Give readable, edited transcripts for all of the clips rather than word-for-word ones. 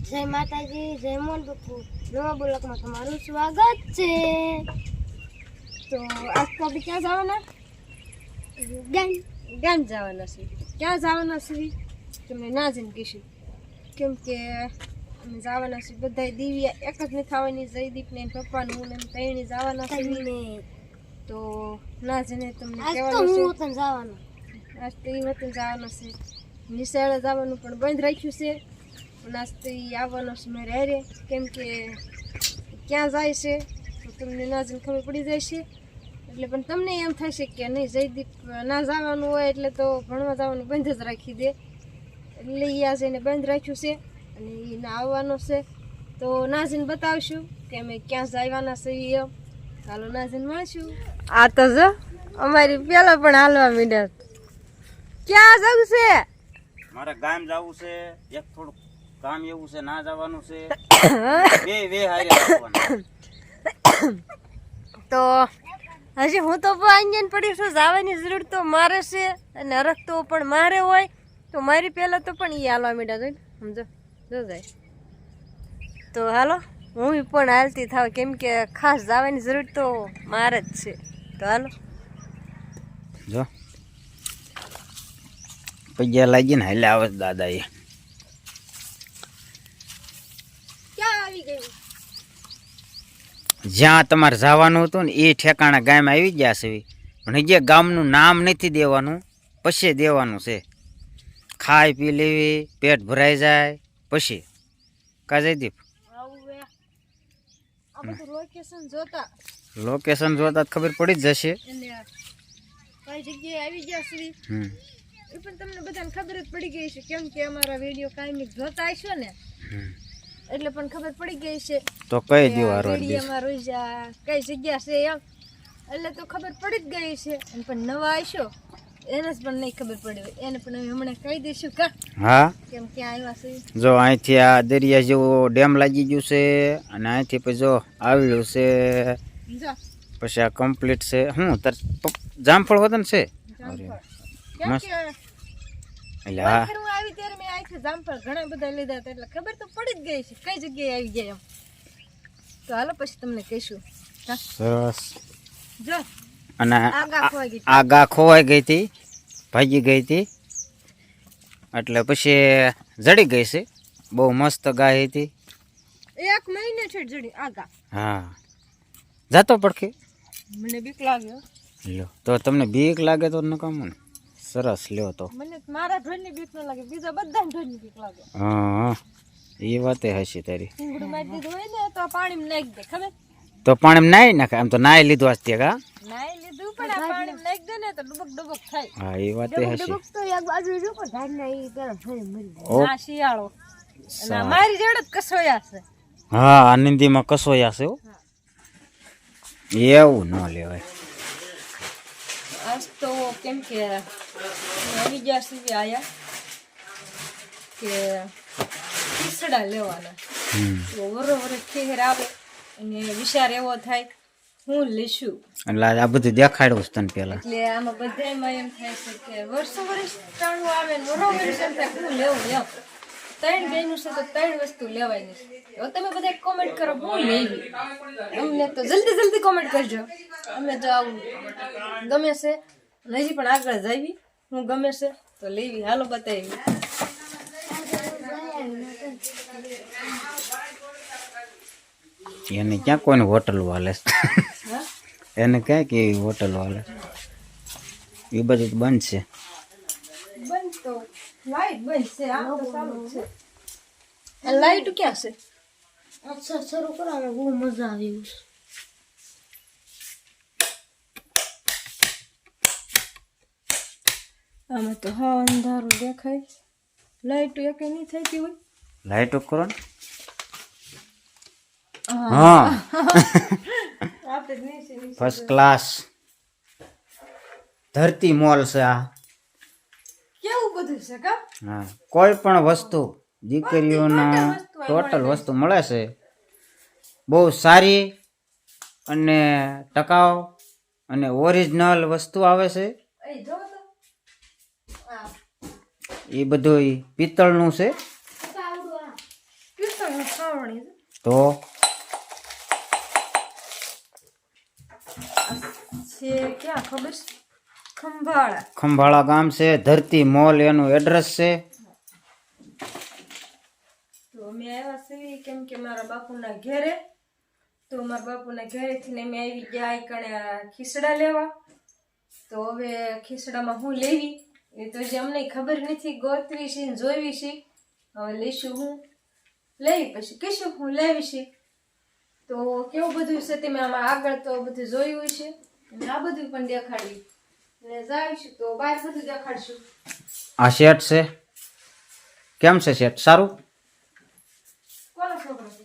જય માતાજી, જય મોહન બાપુ. નવા બ્લોકમાં તમારું સ્વાગત છે. તો આજ તો આપણે ક્યાં જવાના? ગામ જવાના છે. ક્યાં જવાના છે તમને ના જઈને કહીશું, કેમ કે અમે જવાના છે બધા દિવ્યા એક જ ને થવાની, જયદીપ ને પપ્પાનું ને ત્રણે જવાના છે. તો ના જઈને તમને કહેવાનું છે આજ તો એ વતન જવાના છે. નિશાળે જવાનું પણ બંધ રાખ્યું છે. નાસ્તો આવવાનો છે મારે હારે, કેમ કે ક્યાં જાય છે તો તમને ના જઈને ખબર પડી જાય છે. એટલે પણ તમને એમ થશે કે નહીં જયદીપ ના જવાનું હોય એટલે તો ભણવા જવાનું બંધ જ રાખી દે, એટલે એ આ જઈને બંધ રાખ્યું છે અને એ ના આવવાનો છે. તો ના જઈને બતાવશું કે અમે ક્યાં જવાના છીએ. હાલો ના જઈને મળશું. આ તો જો અમારી પેલા પણ હાલવા મીડ્યા. ક્યાં જવું છે? મારે ગામ જવું છે. એક થોડું કામ એવું છે, ના જવાનું છે. બે હારે જવાનું. તો હજી હું તો અહીંયા પડી છું. જવાની જરૂર તો મારે છે અને હરખ તો પણ મારે હોય. તો મારી પહેલાં તો પણ એ હાલવા મીડા જોઈને સમજો જો જાય. તો હાલો હું પણ હાલતી થાવ, કેમ કે ખાસ જવાની જરૂર તો મારે જ છે. તો હાલો જો પૈયા લાગી ને હાલે આવે દાદા એ. ક્યાં આવી ગયું? જ્યાં તમારે જવાનું હતું ને એ ઠેકાણા ગામ આવી ગયા છે, પણ હજી ગામનું નામ નથી દેવાનું, પછી દેવાનું છે. ખાઈ પી લેવી, પેટ ભરાઈ જાય પછી. કા જયદીપ? લોકેશન જોતા ખબર પડી જ જશે. કઈ જગ્યાએ આવી ગયા છે એ પણ તમને બધાને ખબર જ પડી ગઈ છે, કેમ કે અમારા વિડીયો કાયમી જોતા હશો ને એટલે પણ ખબર પડી ગઈ છે. તો કઈ દો વિડીયોમાં રોજા કઈ જગ્યા છે એમ, એટલે તો ખબર પડી જ ગઈ છે. અને પણ નવા હશો એને જ પણ નહીં ખબર પડી હોય એને પણ અમે હમણાં કહી દઈશું કા. હા, કેમ કે આવ્યા છે જો અહીંથી આ દરિયા જેવો ડેમ લાગી ગયું છે અને અહીંથી પછી જો આવ્યું છે, પછી આ કમ્પ્લીટ છે. હું તાર જામફળ વતન છે મસ્ત. એટલે હા હું આવી ત્યારે મેં અહીંથી જામફળ ઘણા બધા લીધા હતા, એટલે ખબર તો પડી જ ગઈ છે કઈ જગ્યાએ આવી ગયા એમ. તો હાલો પછી તમને કહીશું. સરસ. જો અને આગા આ ગા ખોવાઈ ગઈ હતી, ભાગી ગઈ હતી, એટલે પછી જડી ગઈ છે. બહુ મસ્ત ગાય હતી. 1 મહિને છે જડી આગા. હા, જાતો પડખે મને બીક લાગ્યો. લ્યો તો તમને બીક લાગે તો નકામો ને. સરસ, લ્યો તો. મને મારા ઢોરની બીક ન લાગે, બીજા બધાને ઢોરની બીક લાગે. હા, એ વાતે હશે તારી. ઊંઘડું મારી દીધું હોય ને તો પાણીમાં નાખી દે ખબર. તો પાણીમાં નાઈ નાખે. આમ તો નાઈ લીધું આજથી કા નાઈ લીધું પણ આ પાણીમાં નાખી દે ને તો ડુબક ડુબક થાય. હા, એ વાતે હશે. ડુબક તો એક બાજુ જો પણ ધાર ના ઈ પેલા ફરી મરી જાય. આ શિયાળો અને મારી જેડ જ કસોયા છે. હા, આનંદીમાં કસોયા છે. એવું ન લેવાય. આજ તો કેમ કે આવી ગયા સુધી આયા કે ખીસડા લેવાના. તો વરો ખેર આવે અને વિચાર એવો થાય હું લેશું. એટલે આ બધું દેખાડવું છે તને પેલા. એટલે આમાં બધામાં એમ થાય છે કે વર્ષો વર્ષ ત્રણું આવે ને વરો વર્ષ એમ થાય હું લેવું એમ. 3 ગયનું છે તો 3 વસ્તુ લેવાની છે. હવે તમે બધા કોમેન્ટ કરો હું લેવી. અમને તો જલ્દી કોમેન્ટ કરજો. અમે તો આવું ગમે છે હજી પણ આગળ જાવી હું ગમે છે તો લેવી. હાલો બતાવી. એને ક્યાં કોઈને હોટલ વાલે એને ક્યાં કે હોટલ વાલે એ બધું બંધ છે. બંધ તો લાઈટ બંધ છે. આ તો ચાલુ છે. આ લાઈટ ક્યાં છે? અચ્છા શરૂ કરાવે બહુ મજા આવી. આમાં તો હા અંધારું દેખાય. લાઈટ એક નહીં થતી હોય. લાઈટ ઓફ કરો ને. હા, ફર્સ્ટ ક્લાસ ધરતી મોલ છે આ. કેવું બધું છે કા. હા, કોઈ પણ વસ્તુ દીકરીઓના ટોટલ વસ્તુ મળે છે. બહુ સારી અને ટકાઉ અને ઓરિજિનલ વસ્તુ આવે છે. એ બધું પિત્તળનું છે. ખાવણી તો છે ક્યાં ખબર છે? ખંભાળા. ખંભાળા ગામ છે, ધરતી મોલ એનું એડ્રેસ છે. તો અમે આવ્યા છીએ કેમ કે મારા બાપુના ઘેરે, તો મારા બાપુના ઘરેથી ને અમે આવી ગયા કણે ખીસડા લેવા. તો હવે ખીસડામાં હું લેવી એ તો જે અમને ખબર નથી, ગોતવી છે ને જોઈવી છે. હવે લઈશું હું લઈ પછી કહીશું હું લેવી છે. તો કેવું બધું છે તે મેં આમાં આગળ તો બધું જોયું છે અને આ બધું પણ દેખાડ્યું અને જાવીશું તો બહાર બધું દેખાડશું. આ સેટ છે, કેમ છે સેટ? સારું. કોનો છોકરો છે?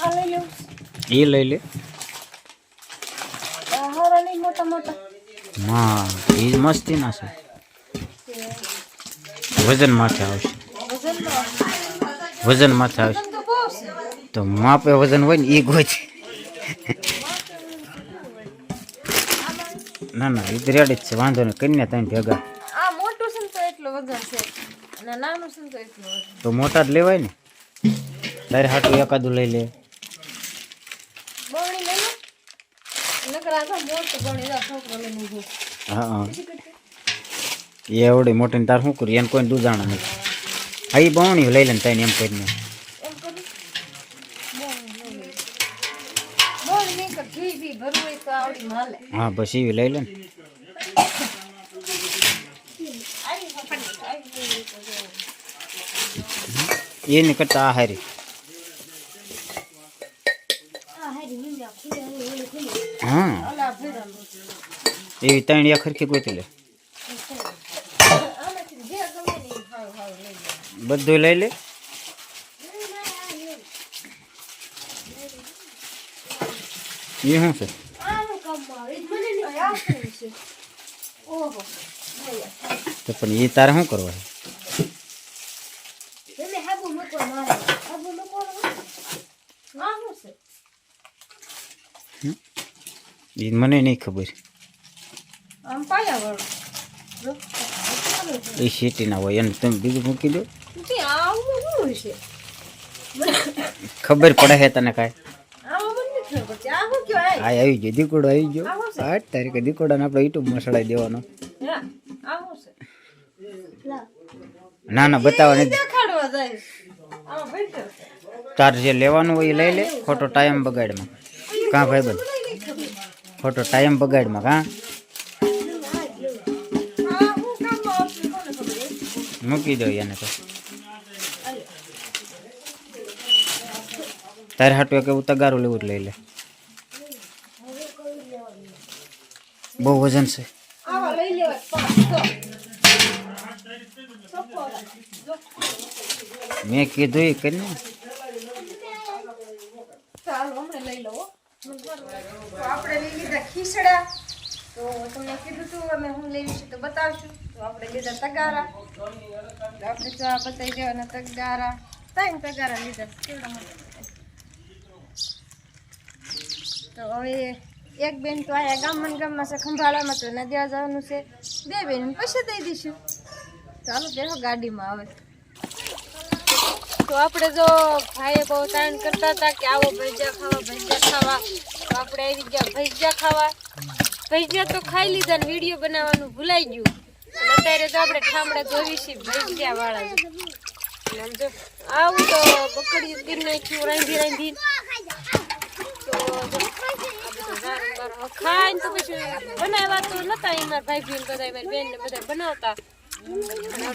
આ લઈ લઉં. એ લઈ લે. હારા નહીં મોટા મોટા. હા, એ મસ્તી ના છે. વજન માથે આવશે, વજન માથે આવશે. તો બહુ છે. તો માપે વજન હોય ને એ ગોચ. ના ના, એ રેડી જ છે, વાંધો નહીં. કન્યા ત્રણ ભેગા. આ મોટું છે ને તો એટલું વજન છે અને નાનું છે ને તો એટલું વજન. તો મોટા જ લેવાય ને. તારે હાટું એકાદું લઈ લે. બવણી લઈ લો. નકરા તો મોટું બવણી જા છોકરો લઈને ઊભો. હા, એ એવડી મોટી ને તાર શું કર્યું? એને કોઈ દૂધાણા નથી. હા, એ બવણી લઈ લે ને તાઈને એમ કરીને. એમ કરું બવણી લઈ લે. બવણી નહીં કર ઘી બી ભરવું હોય તો આવડી માલે. હા, બસ એવી લઈ લે ને. એની કરતા આ હારી. હા, ઓલા ભેરાનું. એવી ત્રણ એક ખરખી ગોતી લે. આમાંથી જે ગમે ને એ હાવ હાવ લઈ લે. બધું લઈ લે. એ શું છે? આનું કામ આવે મને નહીં આવતું છે. ઓહો તો પણ એ તારે શું કરવા? તમે હાબુ મૂકો મારે હાબુ મૂકો ના શું છે? એ મને નહીં ખબર. આમ પાયા વાળો એ સિટી ના હોય એને તમે બીજું મૂકી દો. આવું શું છે? ખબર પડે છે તને કાંઈ? આમાં મને નથી ખબર પડતી. આ શું કહેવાય? આ આવી ગયો દીકોડો આવી ગયો. 8 તારીખે દીકોડાને આપણે યુટ્યુબમાં ચડાવી દેવાનો. હે આ શું છે? ના ના, બતાવવા નથી. દેખાડવા જાય આમાં ભેટે તાર જે લેવાનું હોય એ લઈ લે. ખોટો ટાઈમ બગાડમાં કાં ભાઈબંધ? ખોટો ટાઈમ બગાડમાં કાં? આ હું કામ આવશે કોને ખબર? મૂકી દો એને તો. તારે હાટું કે તગારું લેવું જ લઈ લે. બહુ વજન છે. આવા લઈ લેવા 5 મેં કીધું એ કરીને. ચાલો હમણાં લઈ લો. તો આપણે લઈ લીધા ખીસડા. તો તમને કીધું તું અમે હું લેવી છે તો બતાવશું. તો આપણે લીધા તગારા. તો આપણે ચા બતાવી દેવાના તગારા. 3 તગારા લીધા. કેવડા મોટા. તો હવે એક બેન તો આયા ગામમાં છે ખંભાળામાં, તો ના દેવા જવાનું છે. 2 બેન પછી દઈ દઈશું. ચાલો બેહો ગાડીમાં આવે. તો આપણે જો ભાઈએ બહુ તાણ કરતા હતા કે આવો ભજીયા ખાવા. તો આપણે આવી ગયા ભજીયા ખાવા. ભજીયા તો ખાઈ લીધા ને વિડીયો બનાવવાનું ભૂલાઈ ગયું. અને અત્યારે તો આપણે ઠામડા જોવી છીએ ભજીયા વાળા. આમ જો આવું તો બકડીયું ગીર નાખ્યું રાંધી. તો ખાઈને તો પછી બનાવ્યા તો નતા. મારા ભાઈ બહેન બધા મારી બેન ને બધા બનાવતા.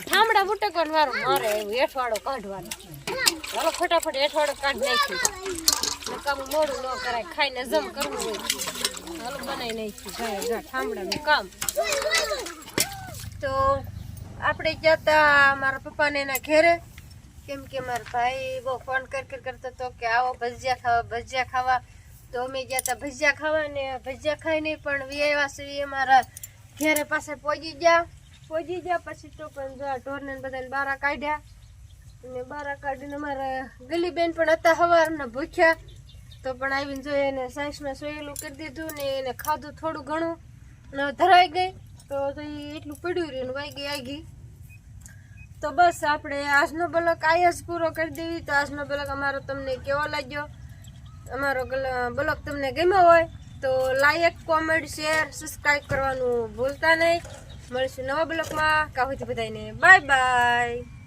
ઠામડા ફૂટકવાનું વારું મારે એવું હેઠવાડો કાઢવાનો. ચાલો ફટાફટ હેઠવાડો કાઢી નાખ્યું. કામ મોડું ન કરાય, ખાઈને જમ કરવું હોય. ચાલો બનાવી નાખ્યું ભાઈ ઠામડાનું કામ. તો આપણે ગયા હતા મારા પપ્પાને એના ઘેરે, કેમ કે મારા ભાઈ બહુ ફોન કરતો હતો કે આવો ભજીયા ખાવા. તો અમે ગયા હતા ભજીયા ખાવા ને ભજીયા ખાઈને પણ વ્યવાસી અમારા ઘેરે પાસે પહોંચી ગયા. પછી તો પણ ઢોરને બધાને બારા કાઢ્યા. અને બારા કાઢીને અમારા ગલી બેન પણ હતા સવારના ભૂખ્યા. તો પણ આવીને જોઈએ એને સાઈસમાં સોયેલું કરી દીધું ને એને ખાધું થોડું ઘણું અને ધરાઈ ગઈ. તો એ એટલું પડ્યું રહ્યું વાગી તો બસ આપણે આજનો બ્લોગ આયા જ પૂરો કરી દેવી. તો આજનો બ્લોગ અમારો તમને કેવો લાગ્યો? અમારો બ્લોગ તમને ગમ્યો હોય તો લાઈક, કોમેન્ટ, શેર, સબસ્ક્રાઈબ કરવાનું ભૂલતા નહીં. મળીશું નવા બ્લોગમાં. કાહુથી બધાને બાય બાય.